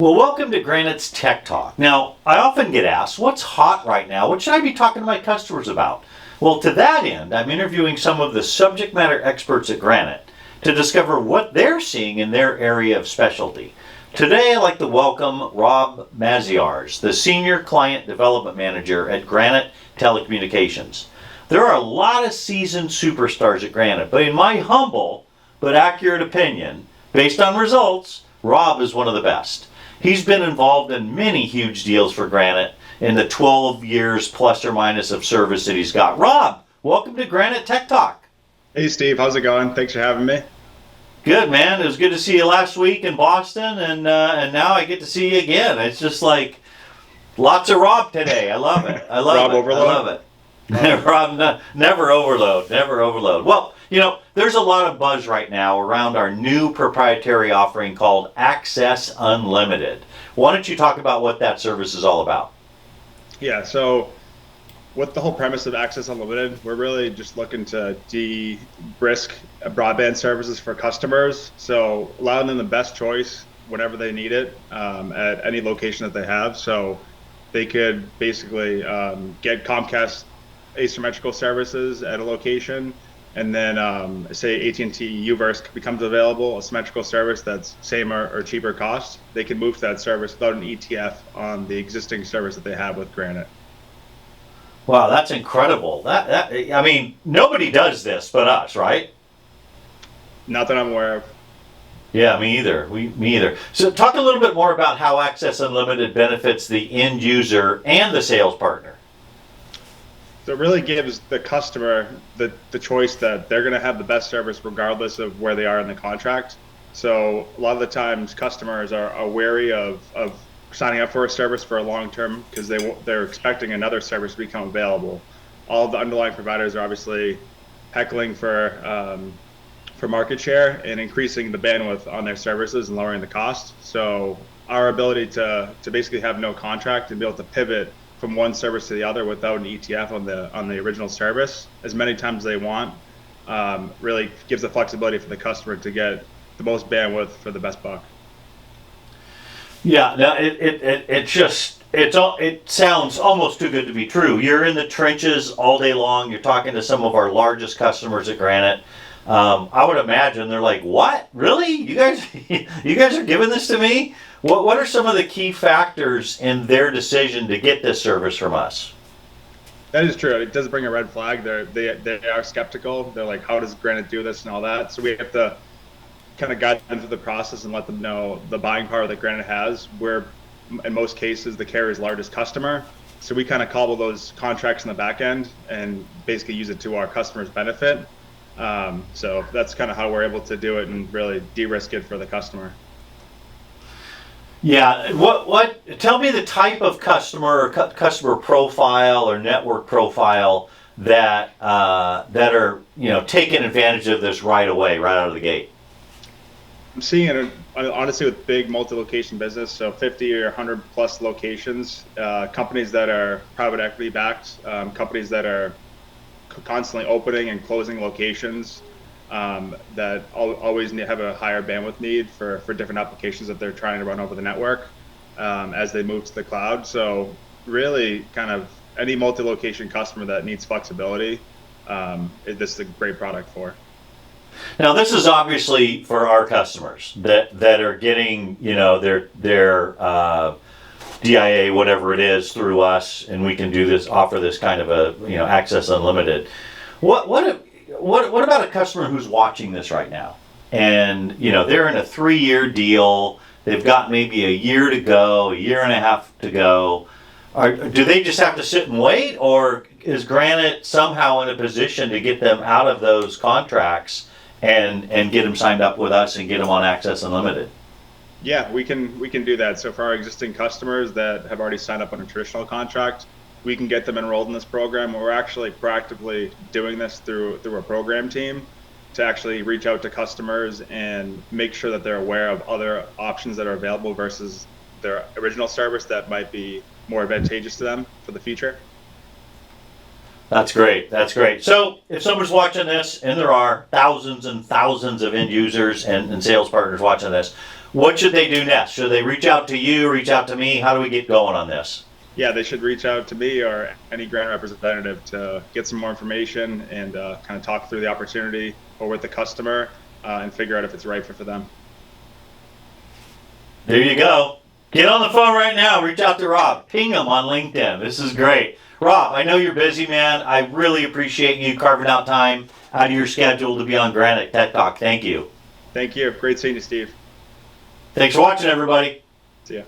Well, welcome to Granite's Tech Talk. Now, I often get asked, what's hot right now? What should I be talking to my customers about? Well, to that end, I'm interviewing some of the subject matter experts at Granite to discover what they're seeing in their area of specialty. Today, I'd like to welcome Rob Maziarz, the Senior Client Development Manager at Granite Telecommunications. There are a lot of seasoned superstars at Granite, but in my humble but accurate opinion, based on results, Rob is one of the best. He's been involved in many huge deals for Granite in the 12 years plus or minus of service that he's got. Rob, welcome to Granite Tech Talk. Hey Steve, how's it going? Thanks for having me. Good, man. It was good to see you last week in Boston, and now I get to see you again. It's just like lots of Rob today. I love it. I love Rob it. overload? I love it. Rob, never overload. Never overload. Well, there's a lot of buzz right now around our new proprietary offering called Acess Unlimited. Why don't you talk about what that service is all about? Yeah, so with the whole premise of Acess Unlimited, we're really just looking to de-risk broadband services for customers. So allowing them the best choice whenever they need it at any location that they have. So they could basically get Comcast asymmetrical services at a location, and then say AT&T Uverse becomes available, a symmetrical service that's same or cheaper cost, they can move to that service without an ETF on the existing service that they have with Granite. Wow, that's incredible. I mean, nobody does this but us, right? Not that I'm aware of. Yeah, me either. Me either. So talk a little bit more about how Acess Unlimited benefits the end user and the sales partner. So it really gives the customer the choice that they're going to have the best service regardless of where they are in the contract. So a lot of the times customers are wary of signing up for a service for a long term because they're expecting another service to become available. All of the underlying providers are obviously heckling for market share and increasing the bandwidth on their services and lowering the cost. So our ability to basically have no contract and be able to pivot from one service to the other without an ETF on the original service as many times as they want really gives the flexibility for the customer to get the most bandwidth for the best buck. Yeah, no, it sounds almost too good to be true. You're in the trenches all day long. You're talking to some of our largest customers at Granite. I would imagine they're like, "What? Really? You guys are giving this to me?" What are some of the key factors in their decision to get this service from us? That is true. It does bring a red flag. They are skeptical. They're like, "How does Granite do this?" and all that. So we have to kind of guide them through the process and let them know the buying power that Granite has. We're, in most cases, the carrier's largest customer. So we kind of cobble those contracts in the back end and basically use it to our customers' benefit. So that's kind of how we're able to do it and really de-risk it for the customer. Yeah, tell me the type of customer or customer profile or network profile that are taking advantage of this right away, right out of the gate. I'm seeing it honestly with big multi-location business, so 50 or 100 plus locations, companies that are private equity backed, companies that are constantly opening and closing locations that always have a higher bandwidth need for different applications that they're trying to run over the network as they move to the cloud. So really kind of any multi-location customer that needs flexibility, this is a great product for. Now, this is obviously for our customers that are getting, their DIA, whatever it is, through us, and we can offer this kind of a, Acess Unlimited. What about a customer who's watching this right now, and they're in a 3-year deal, they've got maybe a year to go, a year and a half to go. Do they just have to sit and wait, or is Granite somehow in a position to get them out of those contracts and get them signed up with us and get them on Acess Unlimited? Yeah, we can do that. So for our existing customers that have already signed up on a traditional contract, we can get them enrolled in this program. We're actually proactively doing this through a program team to actually reach out to customers and make sure that they're aware of other options that are available versus their original service that might be more advantageous to them for the future. That's great. That's great. So if someone's watching this, and there are thousands and thousands of end users and sales partners watching this, What should they do next? Should they reach out to you, reach out to me? How do we get going on this? Yeah, they should reach out to me or any Granite representative to get some more information and kind of talk through the opportunity or with the customer and figure out if it's right for them. There you go. Get on the phone right now. Reach out to Rob. Ping him on LinkedIn. This is great. Rob, I know you're busy, man. I really appreciate you carving out time out of your schedule to be on Granite Tech Talk. Thank you. Thank you. Great seeing you, Steve. Thanks for watching, everybody. See ya.